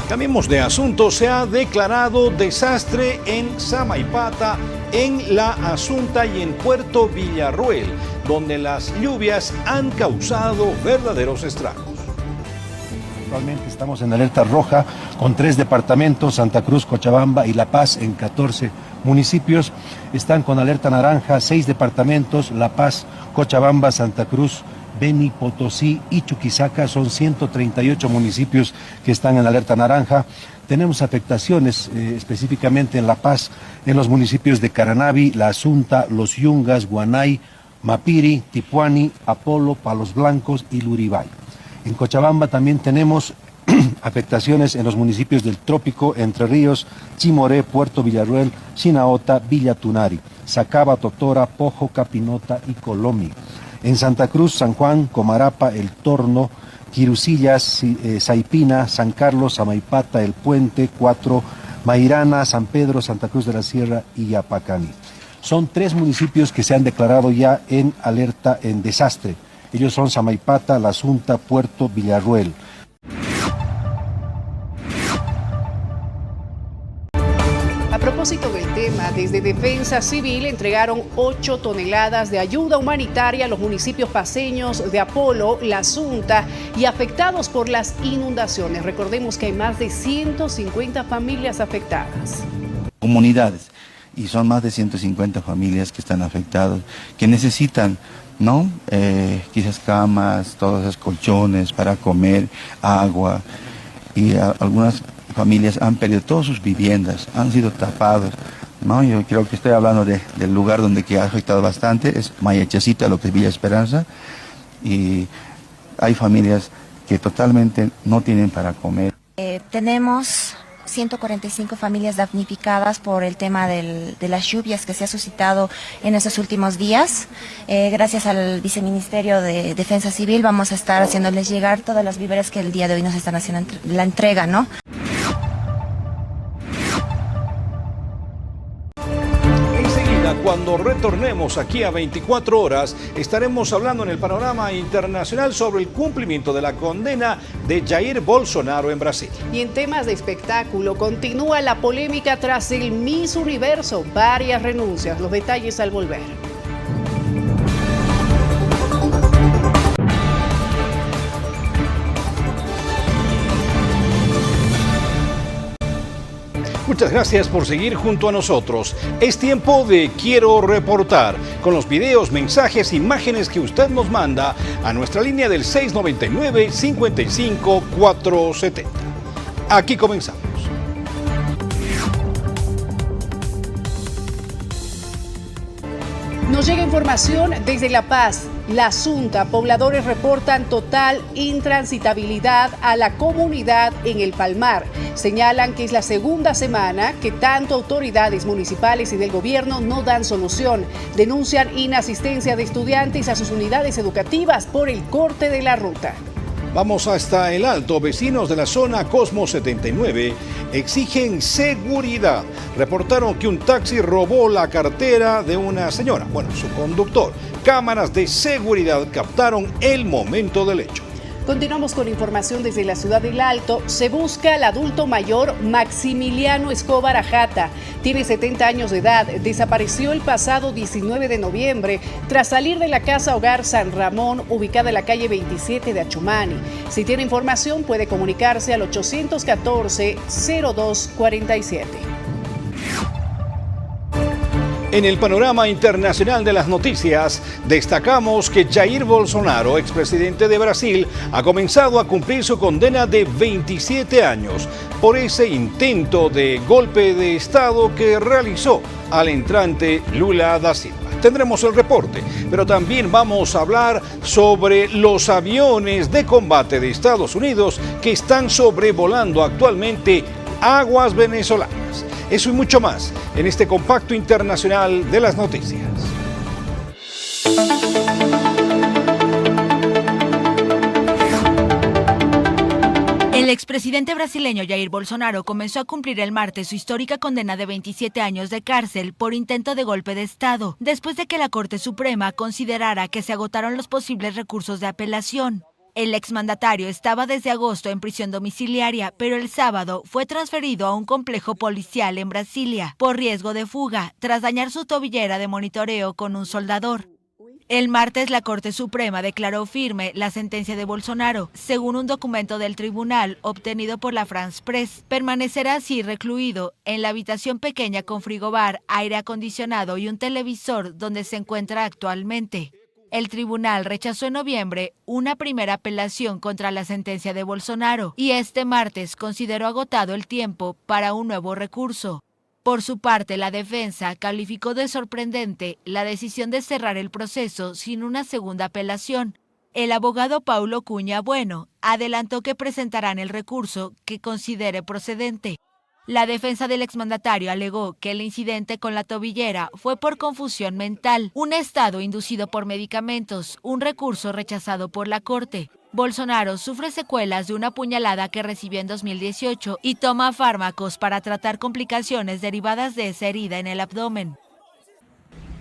Cambiemos de asunto. Se ha declarado desastre en Samaipata, en La Asunta y en Puerto Villarruel, donde las lluvias han causado verdaderos estragos. Actualmente estamos en alerta roja con 3 departamentos, Santa Cruz, Cochabamba y La Paz, en 14 municipios. Están con alerta naranja 6 departamentos, La Paz, Cochabamba, Santa Cruz, Beni, Potosí y Chuquisaca. Son 138 municipios que están en alerta naranja. Tenemos afectaciones específicamente en La Paz, en los municipios de Caranavi, La Asunta, Los Yungas, Guanay, Mapiri, Tipuani, Apolo, Palos Blancos y Luribay. En Cochabamba también tenemos afectaciones en los municipios del Trópico, Entre Ríos, Chimoré, Puerto Villarruel, Chinaota, Villa Tunari, Sacaba, Totora, Pojo, Capinota y Colomi. En Santa Cruz, San Juan, Comarapa, El Torno, Quirusillas, Saipina, San Carlos, Samaipata, El Puente, 4, Mairana, San Pedro, Santa Cruz de la Sierra y Yapacani. Son 3 municipios que se han declarado ya en alerta en desastre. Ellos son Samaipata, La Asunta, Puerto Villarruel. A propósito del tema, desde Defensa Civil entregaron 8 toneladas de ayuda humanitaria a los municipios paceños de Apolo, La Asunta y afectados por las inundaciones. Recordemos que hay más de 150 familias afectadas. Comunidades, y son más de 150 familias que están afectadas, que necesitan, ¿no? Quizás camas, todos esos colchones para comer, agua, y algunas familias han perdido todas sus viviendas, han sido tapados, ¿no? Yo creo que estoy hablando del lugar donde que ha afectado bastante, es Mayachacita, lo que es Villa Esperanza, y hay familias que totalmente no tienen para comer. Tenemos 145 familias damnificadas por el tema de las lluvias que se ha suscitado en estos últimos días. Gracias al Viceministerio de Defensa Civil vamos a estar haciéndoles llegar todas las víveres que el día de hoy nos están haciendo la entrega, ¿no? Cuando retornemos aquí a 24 horas, estaremos hablando en el panorama internacional sobre el cumplimiento de la condena de Jair Bolsonaro en Brasil. Y en temas de espectáculo, continúa la polémica tras el Miss Universo. Varias renuncias. Los detalles al volver. Muchas gracias por seguir junto a nosotros. Es tiempo de Quiero Reportar, con los videos, mensajes, imágenes que usted nos manda a nuestra línea del 699-55-470. Aquí comenzamos. Nos llega información desde La Paz. La Asunta, pobladores reportan total intransitabilidad a la comunidad en el Palmar. Señalan que es la segunda semana que tanto autoridades municipales y del gobierno no dan solución. Denuncian inasistencia de estudiantes a sus unidades educativas por el corte de la ruta. Vamos hasta el Alto. Vecinos de la zona Cosmo 79 exigen seguridad. Reportaron que un taxi robó la cartera de una señora, su conductor. Cámaras de seguridad captaron el momento del hecho. Continuamos con información desde la ciudad del Alto. Se busca al adulto mayor Maximiliano Escobar Ajata. Tiene 70 años de edad. Desapareció el pasado 19 de noviembre tras salir de la casa Hogar San Ramón, ubicada en la calle 27 de Achumani. Si tiene información, puede comunicarse al 814-0247. En el panorama internacional de las noticias, destacamos que Jair Bolsonaro, expresidente de Brasil, ha comenzado a cumplir su condena de 27 años por ese intento de golpe de Estado que realizó al entrante Lula da Silva. Tendremos el reporte, pero también vamos a hablar sobre los aviones de combate de Estados Unidos que están sobrevolando actualmente aguas venezolanas. Eso y mucho más en este compacto internacional de las noticias. El expresidente brasileño Jair Bolsonaro comenzó a cumplir el martes su histórica condena de 27 años de cárcel por intento de golpe de Estado, después de que la Corte Suprema considerara que se agotaron los posibles recursos de apelación. El exmandatario estaba desde agosto en prisión domiciliaria, pero el sábado fue transferido a un complejo policial en Brasilia por riesgo de fuga, tras dañar su tobillera de monitoreo con un soldador. El martes la Corte Suprema declaró firme la sentencia de Bolsonaro. Según un documento del tribunal obtenido por la France Press, permanecerá así recluido en la habitación pequeña con frigobar, aire acondicionado y un televisor donde se encuentra actualmente. El tribunal rechazó en noviembre una primera apelación contra la sentencia de Bolsonaro y este martes consideró agotado el tiempo para un nuevo recurso. Por su parte, la defensa calificó de sorprendente la decisión de cerrar el proceso sin una segunda apelación. El abogado Paulo Cunha Bueno adelantó que presentarán el recurso que considere procedente. La defensa del exmandatario alegó que el incidente con la tobillera fue por confusión mental, un estado inducido por medicamentos, un recurso rechazado por la Corte. Bolsonaro sufre secuelas de una puñalada que recibió en 2018 y toma fármacos para tratar complicaciones derivadas de esa herida en el abdomen.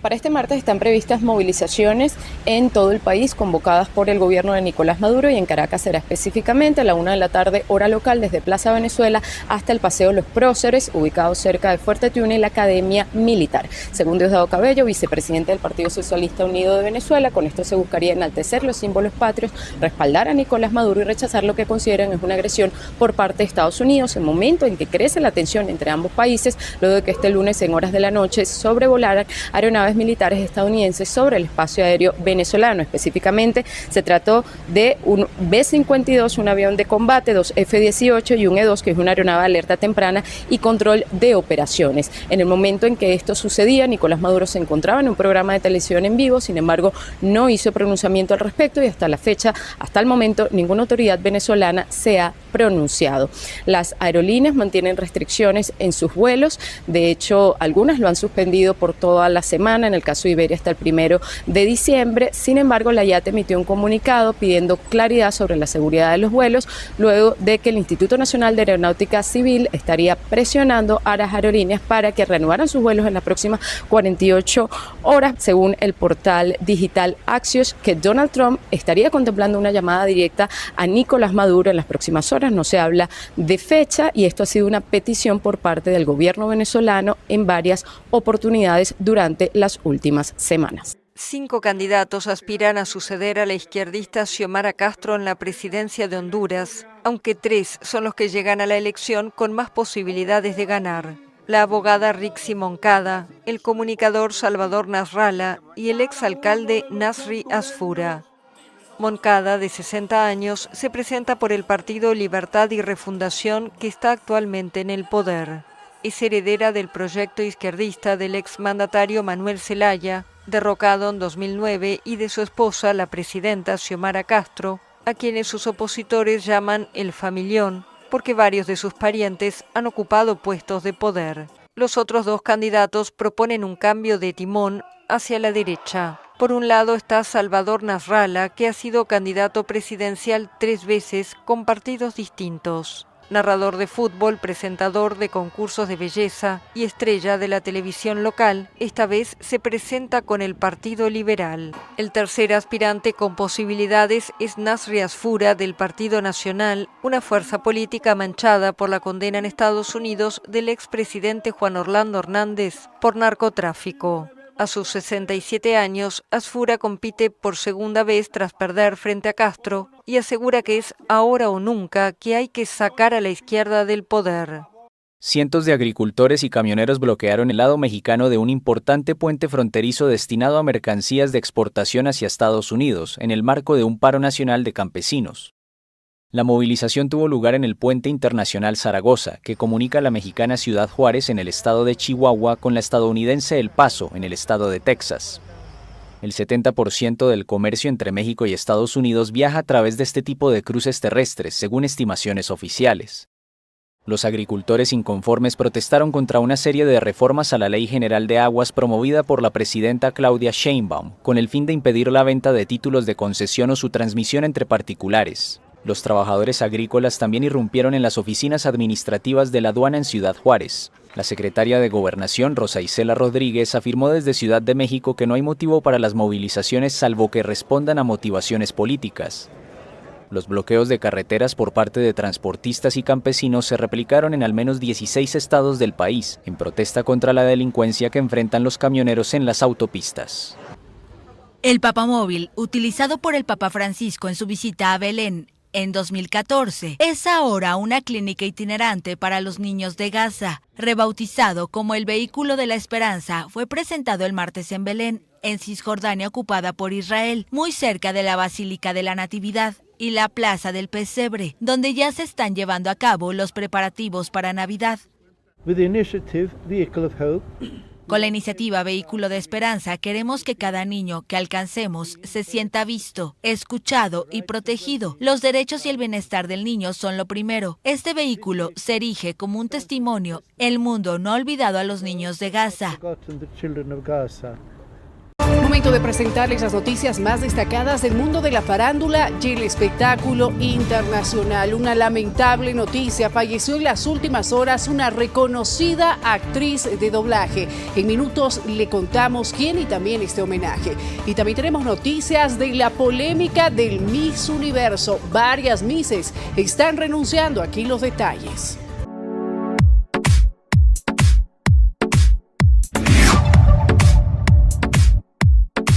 Para este martes están previstas movilizaciones en todo el país convocadas por el gobierno de Nicolás Maduro y en Caracas será específicamente a la 1 de la tarde hora local desde Plaza Venezuela hasta el Paseo Los Próceres, ubicado cerca de Fuerte Tiuna y la Academia Militar. Según Diosdado Cabello, vicepresidente del Partido Socialista Unido de Venezuela, con esto se buscaría enaltecer los símbolos patrios, respaldar a Nicolás Maduro y rechazar lo que consideran es una agresión por parte de Estados Unidos, en momento en que crece la tensión entre ambos países, luego de que este lunes en horas de la noche sobrevolaran aeronaves militares estadounidenses sobre el espacio aéreo venezolano. Específicamente se trató de un B-52, un avión de combate, 2 F-18 y un E-2, que es una aeronave de alerta temprana y control de operaciones. En el momento en que esto sucedía, Nicolás Maduro se encontraba en un programa de televisión en vivo, sin embargo no hizo pronunciamiento al respecto y hasta la fecha, hasta el momento, ninguna autoridad venezolana se ha pronunciado. Las aerolíneas mantienen restricciones en sus vuelos, de hecho algunas lo han suspendido por toda la semana, en el caso de Iberia hasta el 1 de diciembre. Sin embargo, la IATA emitió un comunicado pidiendo claridad sobre la seguridad de los vuelos, luego de que el Instituto Nacional de Aeronáutica Civil estaría presionando a las aerolíneas para que reanudaran sus vuelos en las próximas 48 horas, según el portal digital Axios, que Donald Trump estaría contemplando una llamada directa a Nicolás Maduro en las próximas horas. No se habla de fecha y esto ha sido una petición por parte del gobierno venezolano en varias oportunidades durante las últimas semanas. 5 candidatos aspiran a suceder a la izquierdista Xiomara Castro en la presidencia de Honduras, aunque 3 son los que llegan a la elección con más posibilidades de ganar. La abogada Rixi Moncada, el comunicador Salvador Nasralla y el exalcalde Nasri Asfura. Moncada, de 60 años, se presenta por el partido Libertad y Refundación, que está actualmente en el poder. Es heredera del proyecto izquierdista del exmandatario Manuel Zelaya, derrocado en 2009, y de su esposa, la presidenta Xiomara Castro, a quienes sus opositores llaman el familión, porque varios de sus parientes han ocupado puestos de poder. Los otros 2 candidatos proponen un cambio de timón hacia la derecha. Por un lado está Salvador Nasralla, que ha sido candidato presidencial 3 veces con partidos distintos. Narrador de fútbol, presentador de concursos de belleza y estrella de la televisión local, esta vez se presenta con el Partido Liberal. El tercer aspirante con posibilidades es Nasri Asfura, del Partido Nacional, una fuerza política manchada por la condena en Estados Unidos del expresidente Juan Orlando Hernández por narcotráfico. A sus 67 años, Asfura compite por segunda vez tras perder frente a Castro y asegura que es ahora o nunca que hay que sacar a la izquierda del poder. Cientos de agricultores y camioneros bloquearon el lado mexicano de un importante puente fronterizo destinado a mercancías de exportación hacia Estados Unidos, en el marco de un paro nacional de campesinos. La movilización tuvo lugar en el Puente Internacional Zaragoza, que comunica la mexicana Ciudad Juárez en el estado de Chihuahua con la estadounidense El Paso en el estado de Texas. El 70% del comercio entre México y Estados Unidos viaja a través de este tipo de cruces terrestres, según estimaciones oficiales. Los agricultores inconformes protestaron contra una serie de reformas a la Ley General de Aguas promovida por la presidenta Claudia Sheinbaum, con el fin de impedir la venta de títulos de concesión o su transmisión entre particulares. Los trabajadores agrícolas también irrumpieron en las oficinas administrativas de la aduana en Ciudad Juárez. La secretaria de Gobernación, Rosa Isela Rodríguez, afirmó desde Ciudad de México que no hay motivo para las movilizaciones salvo que respondan a motivaciones políticas. Los bloqueos de carreteras por parte de transportistas y campesinos se replicaron en al menos 16 estados del país, en protesta contra la delincuencia que enfrentan los camioneros en las autopistas. El papamóvil, utilizado por el Papa Francisco en su visita a Belén en 2014, es ahora una clínica itinerante para los niños de Gaza. Rebautizado como el Vehículo de la Esperanza, fue presentado el martes en Belén, en Cisjordania ocupada por Israel, muy cerca de la Basílica de la Natividad y la Plaza del Pesebre, donde ya se están llevando a cabo los preparativos para Navidad. Con la iniciativa Vehículo de Esperanza queremos que cada niño que alcancemos se sienta visto, escuchado y protegido. Los derechos y el bienestar del niño son lo primero. Este vehículo se erige como un testimonio. El mundo no ha olvidado a los niños de Gaza. Momento de presentarles las noticias más destacadas del mundo de la farándula y el espectáculo internacional. Una lamentable noticia: falleció en las últimas horas una reconocida actriz de doblaje. En minutos le contamos quién y también este homenaje. Y también tenemos noticias de la polémica del Miss Universo. Varias Misses están renunciando. Aquí los detalles.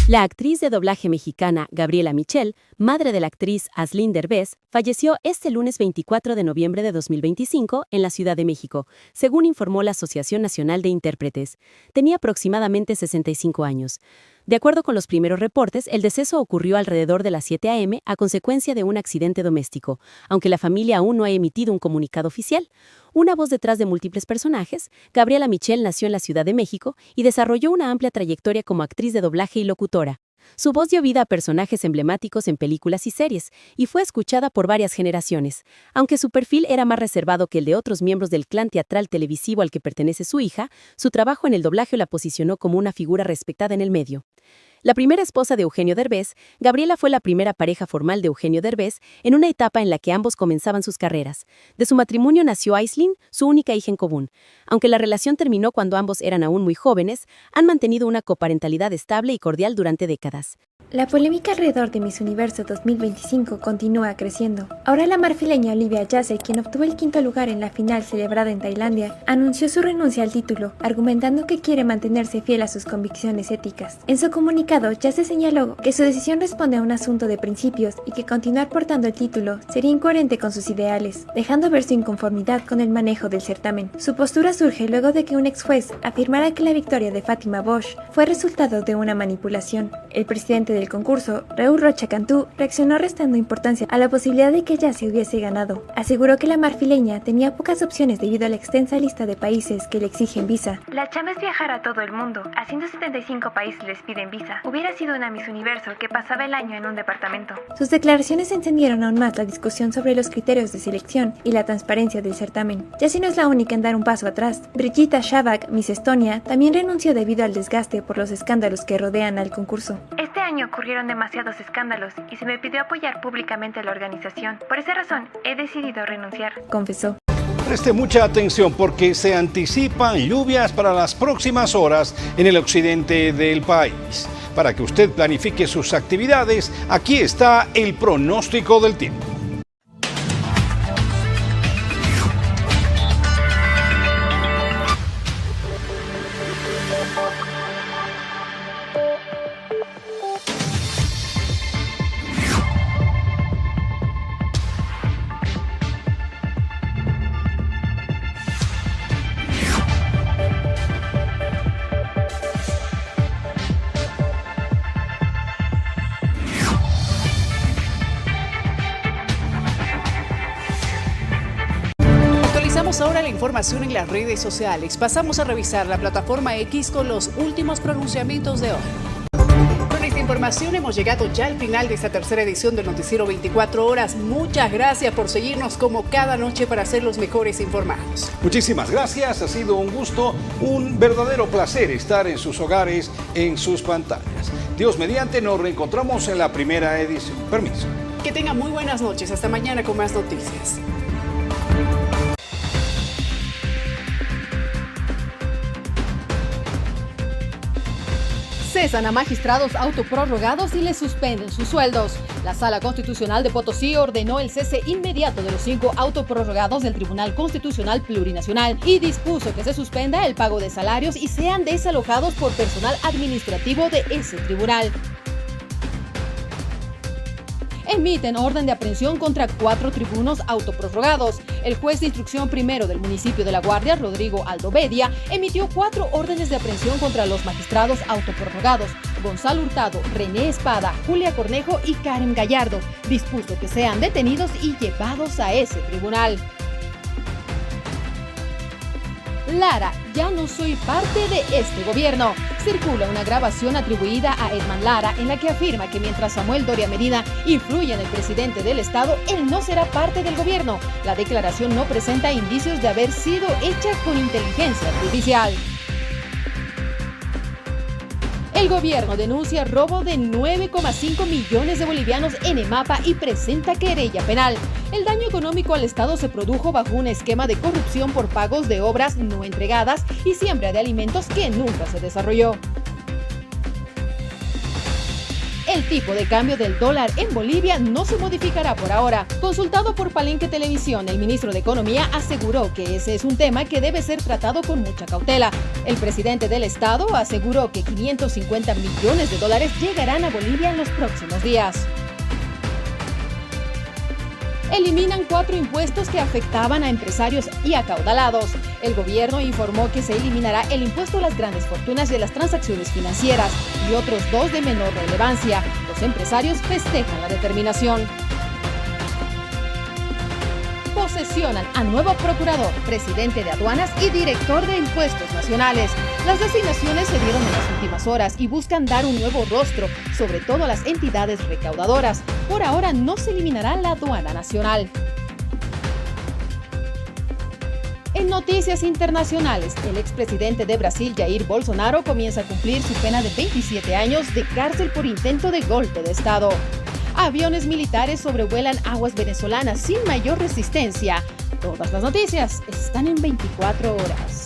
La actriz de doblaje mexicana Gabriela Michel, madre de la actriz Aslyn Derbez, falleció este lunes 24 de noviembre de 2025 en la Ciudad de México, según informó la Asociación Nacional de Intérpretes. Tenía aproximadamente 65 años. De acuerdo con los primeros reportes, el deceso ocurrió alrededor de las 7 a.m. a consecuencia de un accidente doméstico, aunque la familia aún no ha emitido un comunicado oficial. Una voz detrás de múltiples personajes, Gabriela Michel nació en la Ciudad de México y desarrolló una amplia trayectoria como actriz de doblaje y locutora. Su voz dio vida a personajes emblemáticos en películas y series, y fue escuchada por varias generaciones. Aunque su perfil era más reservado que el de otros miembros del clan teatral televisivo al que pertenece su hija, su trabajo en el doblaje la posicionó como una figura respetada en el medio. La primera esposa de Eugenio Derbez, Gabriela fue la primera pareja formal de Eugenio Derbez en una etapa en la que ambos comenzaban sus carreras. De su matrimonio nació Aislinn, su única hija en común. Aunque la relación terminó cuando ambos eran aún muy jóvenes, han mantenido una coparentalidad estable y cordial durante décadas. La polémica alrededor de Miss Universo 2025 continúa creciendo. Ahora la marfileña Olivia Yazzie, quien obtuvo el 5º lugar en la final celebrada en Tailandia, anunció su renuncia al título, argumentando que quiere mantenerse fiel a sus convicciones éticas. En su comunicado, Yazzie señaló que su decisión responde a un asunto de principios y que continuar portando el título sería incoherente con sus ideales, dejando ver su inconformidad con el manejo del certamen. Su postura surge luego de que un ex juez afirmara que la victoria de Fátima Bosch fue resultado de una manipulación. El presidente del concurso, Raúl Rocha Cantú, reaccionó restando importancia a la posibilidad de que Yazzie hubiese ganado. Aseguró que la marfileña tenía pocas opciones debido a la extensa lista de países que le exigen visa. La chamba es viajar a todo el mundo. A 175 países les piden visa. Hubiera sido una Miss Universo que pasaba el año en un departamento. Sus declaraciones encendieron aún más la discusión sobre los criterios de selección y la transparencia del certamen. Yazzie no es la única en dar un paso atrás. Brigitta Shavak, Miss Estonia, también renunció debido al desgaste por los escándalos que rodean al concurso. Este año ocurrieron demasiados escándalos y se me pidió apoyar públicamente a la organización. Por esa razón, he decidido renunciar, confesó. Preste mucha atención porque se anticipan lluvias para las próximas horas en el occidente del país. Para que usted planifique sus actividades, aquí está el pronóstico del tiempo. Ahora la información en las redes sociales. Pasamos a revisar la plataforma X con los últimos pronunciamientos de hoy. Con esta información hemos llegado ya al final de esta tercera edición del Noticiero 24 Horas. Muchas gracias por seguirnos como cada noche para ser los mejores informados. Muchísimas gracias, ha sido un gusto, un verdadero placer estar en sus hogares, en sus pantallas. Dios mediante, nos reencontramos en la primera edición. Permiso. Que tengan muy buenas noches. Hasta mañana con más noticias. Cesan a magistrados autoprorrogados y les suspenden sus sueldos. La Sala Constitucional de Potosí ordenó el cese inmediato de los 5 autoprorrogados del Tribunal Constitucional Plurinacional y dispuso que se suspenda el pago de salarios y sean desalojados por personal administrativo de ese tribunal. Emiten orden de aprehensión contra 4 tribunos autoprorrogados. El juez de instrucción primero del municipio de La Guardia, Rodrigo Aldovedia, emitió 4 órdenes de aprehensión contra los magistrados autoprorrogados, Gonzalo Hurtado, René Espada, Julia Cornejo y Karen Gallardo. Dispuso que sean detenidos y llevados a ese tribunal. Lara, ya no soy parte de este gobierno. Circula una grabación atribuida a Edman Lara en la que afirma que mientras Samuel Doria Medina influye en el presidente del estado, él no será parte del gobierno. La declaración no presenta indicios de haber sido hecha con inteligencia artificial. El gobierno denuncia robo de 9,5 millones de bolivianos en EMAPA y presenta querella penal. El daño económico al Estado se produjo bajo un esquema de corrupción por pagos de obras no entregadas y siembra de alimentos que nunca se desarrolló. El tipo de cambio del dólar en Bolivia no se modificará por ahora. Consultado por Palenque Televisión, el ministro de Economía aseguró que ese es un tema que debe ser tratado con mucha cautela. El presidente del estado aseguró que 550 millones de dólares llegarán a Bolivia en los próximos días. Eliminan 4 impuestos que afectaban a empresarios y acaudalados. El gobierno informó que se eliminará el impuesto a las grandes fortunas de las transacciones financieras y otros 2 de menor relevancia. Los empresarios festejan la determinación. posesionan a nuevo procurador, presidente de aduanas y director de impuestos nacionales. Las designaciones se dieron en las últimas horas y buscan dar un nuevo rostro, sobre todo a las entidades recaudadoras. Por ahora no se eliminará la aduana nacional. En noticias internacionales, el expresidente de Brasil, Jair Bolsonaro, comienza a cumplir su pena de 27 años de cárcel por intento de golpe de Estado. Aviones militares sobrevuelan aguas venezolanas sin mayor resistencia. Todas las noticias están en 24 horas.